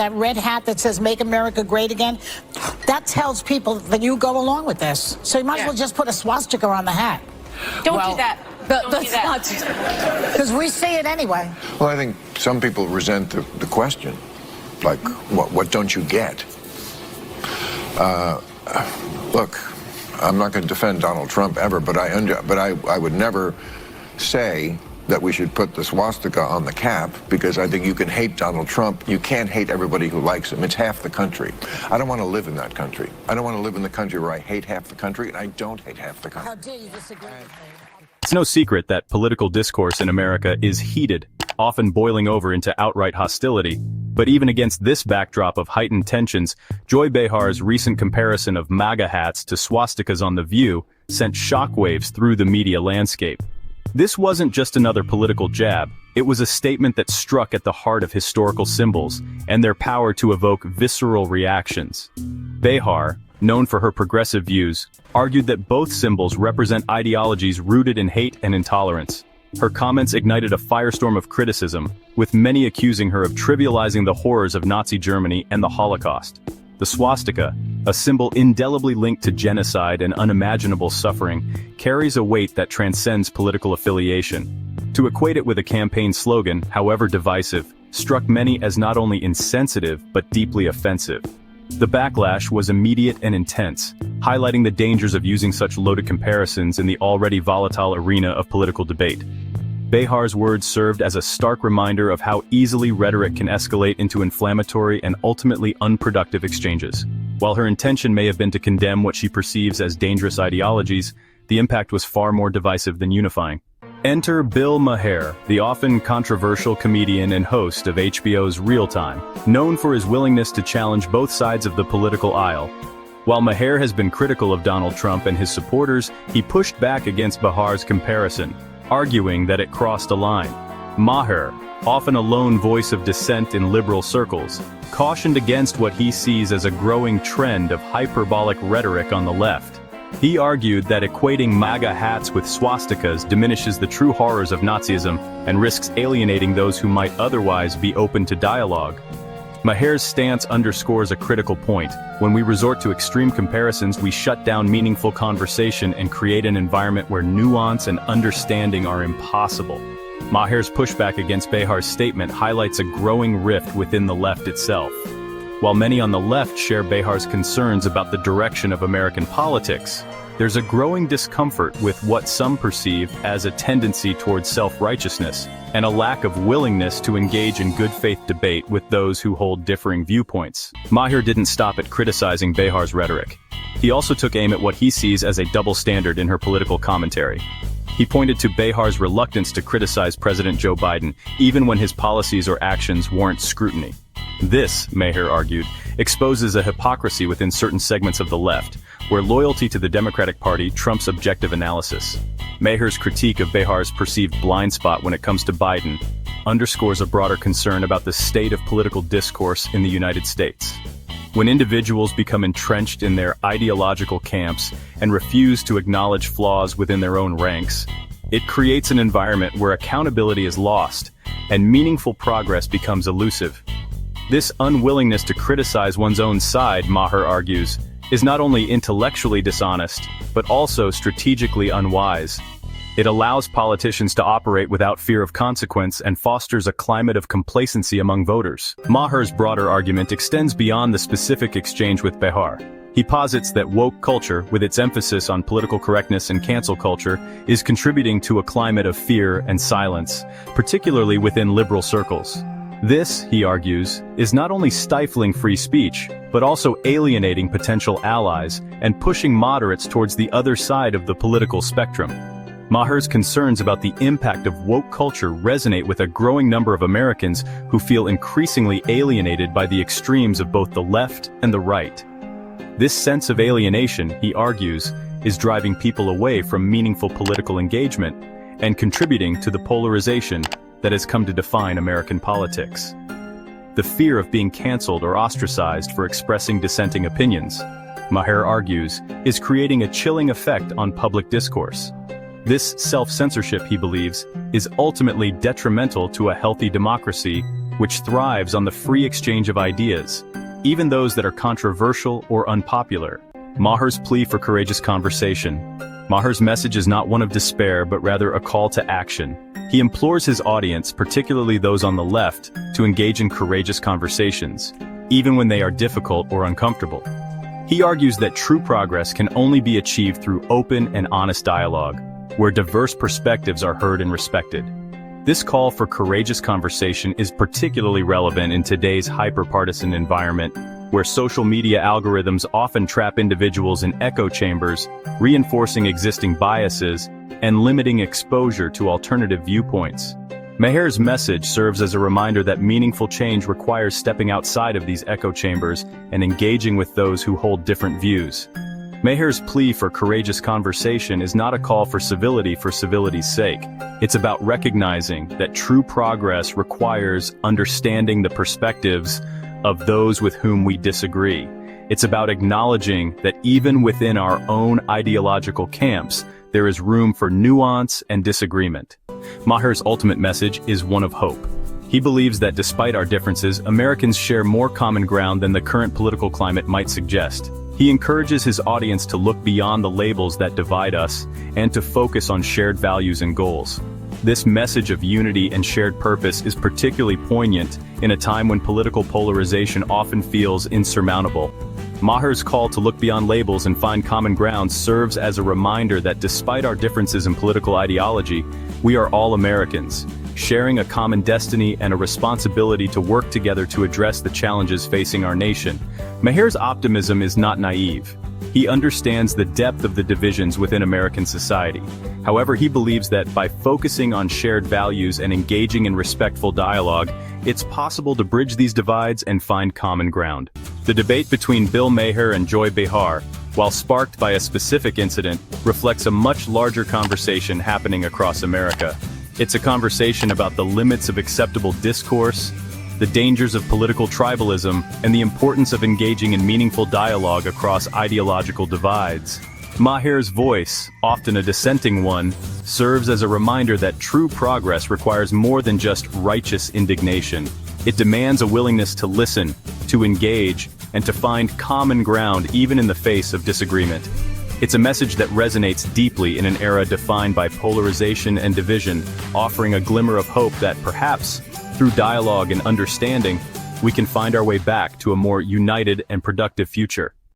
that red hat that says "Make America Great Again," that tells people that you go along with this. So you might as well just put a swastika on the hat. Don't do that. Don't do that. Because we see it anyway. Well, I think some people resent the question. Like, what don't you get? Look, I'm not going to defend Donald Trump ever, but I would never say that we should put the swastika on the cap, because I think you can hate Donald Trump. You can't hate everybody who likes him. It's half the country. I don't want to live in that country. I don't want to live in the country where I hate half the country, and I don't hate half the country. How dare you disagree with me? It's no secret that political discourse in America is heated, often boiling over into outright hostility. But even against this backdrop of heightened tensions, Joy Behar's recent comparison of MAGA hats to swastikas on The View sent shockwaves through the media landscape. This wasn't just another political jab, it was a statement that struck at the heart of historical symbols and their power to evoke visceral reactions. Behar, known for her progressive views, argued that both symbols represent ideologies rooted in hate and intolerance. Her comments ignited a firestorm of criticism, with many accusing her of trivializing the horrors of Nazi Germany and the Holocaust. The swastika, a symbol indelibly linked to genocide and unimaginable suffering, carries a weight that transcends political affiliation. To equate it with a campaign slogan, however divisive, struck many as not only insensitive but deeply offensive. The backlash was immediate and intense, highlighting the dangers of using such loaded comparisons in the already volatile arena of political debate. Behar's words served as a stark reminder of how easily rhetoric can escalate into inflammatory and ultimately unproductive exchanges. While her intention may have been to condemn what she perceives as dangerous ideologies, the impact was far more divisive than unifying. Enter Bill Maher, the often controversial comedian and host of HBO's Real Time, known for his willingness to challenge both sides of the political aisle. While Maher has been critical of Donald Trump and his supporters, he pushed back against Behar's comparison, arguing that it crossed a line. Maher, often a lone voice of dissent in liberal circles, cautioned against what he sees as a growing trend of hyperbolic rhetoric on the left. He argued that equating MAGA hats with swastikas diminishes the true horrors of Nazism and risks alienating those who might otherwise be open to dialogue. Maher's stance underscores a critical point. When we resort to extreme comparisons, we shut down meaningful conversation and create an environment where nuance and understanding are impossible. Maher's pushback against Behar's statement highlights a growing rift within the left itself. While many on the left share Behar's concerns about the direction of American politics, there's a growing discomfort with what some perceive as a tendency towards self-righteousness and a lack of willingness to engage in good faith debate with those who hold differing viewpoints. Maher didn't stop at criticizing Behar's rhetoric. He also took aim at what he sees as a double standard in her political commentary. He pointed to Behar's reluctance to criticize President Joe Biden, even when his policies or actions warrant scrutiny. This, Maher argued, exposes a hypocrisy within certain segments of the left, where loyalty to the Democratic Party trumps objective analysis. Maher's critique of Behar's perceived blind spot when it comes to Biden underscores a broader concern about the state of political discourse in the United States. When individuals become entrenched in their ideological camps and refuse to acknowledge flaws within their own ranks, it creates an environment where accountability is lost and meaningful progress becomes elusive. This unwillingness to criticize one's own side, Maher argues, is not only intellectually dishonest, but also strategically unwise. It allows politicians to operate without fear of consequence and fosters a climate of complacency among voters. Maher's broader argument extends beyond the specific exchange with Behar. He posits that woke culture, with its emphasis on political correctness and cancel culture, is contributing to a climate of fear and silence, particularly within liberal circles. This, he argues, is not only stifling free speech, but also alienating potential allies and pushing moderates towards the other side of the political spectrum. Maher's concerns about the impact of woke culture resonate with a growing number of Americans who feel increasingly alienated by the extremes of both the left and the right. This sense of alienation, he argues, is driving people away from meaningful political engagement and contributing to the polarization that has come to define American politics. The fear of being canceled or ostracized for expressing dissenting opinions, Maher argues, is creating a chilling effect on public discourse. This self-censorship, he believes, is ultimately detrimental to a healthy democracy which thrives on the free exchange of ideas, even those that are controversial or unpopular. Maher's plea for courageous conversation. Maher's message is not one of despair, but rather a call to action. He implores his audience, particularly those on the left, to engage in courageous conversations, even when they are difficult or uncomfortable. He argues that true progress can only be achieved through open and honest dialogue, where diverse perspectives are heard and respected. This call for courageous conversation is particularly relevant in today's hyper-partisan environment, where social media algorithms often trap individuals in echo chambers, reinforcing existing biases and limiting exposure to alternative viewpoints. Maher's message serves as a reminder that meaningful change requires stepping outside of these echo chambers and engaging with those who hold different views. Maher's plea for courageous conversation is not a call for civility's sake. It's about recognizing that true progress requires understanding the perspectives of those with whom we disagree. It's about acknowledging that even within our own ideological camps, there is room for nuance and disagreement. Maher's ultimate message is one of hope. He believes that despite our differences, Americans share more common ground than the current political climate might suggest. He encourages his audience to look beyond the labels that divide us and to focus on shared values and goals. This message of unity and shared purpose is particularly poignant in a time when political polarization often feels insurmountable. Maher's call to look beyond labels and find common ground serves as a reminder that despite our differences in political ideology, we are all Americans, sharing a common destiny and a responsibility to work together to address the challenges facing our nation. Maher's optimism is not naive. He understands the depth of the divisions within American society. However, he believes that by focusing on shared values and engaging in respectful dialogue, it's possible to bridge these divides and find common ground. The debate between Bill Maher and Joy Behar, while sparked by a specific incident, reflects a much larger conversation happening across America. It's a conversation about the limits of acceptable discourse, the dangers of political tribalism, and the importance of engaging in meaningful dialogue across ideological divides. Maher's voice, often a dissenting one, serves as a reminder that true progress requires more than just righteous indignation. It demands a willingness to listen, to engage, and to find common ground even in the face of disagreement. It's a message that resonates deeply in an era defined by polarization and division, offering a glimmer of hope that perhaps, through dialogue and understanding, we can find our way back to a more united and productive future.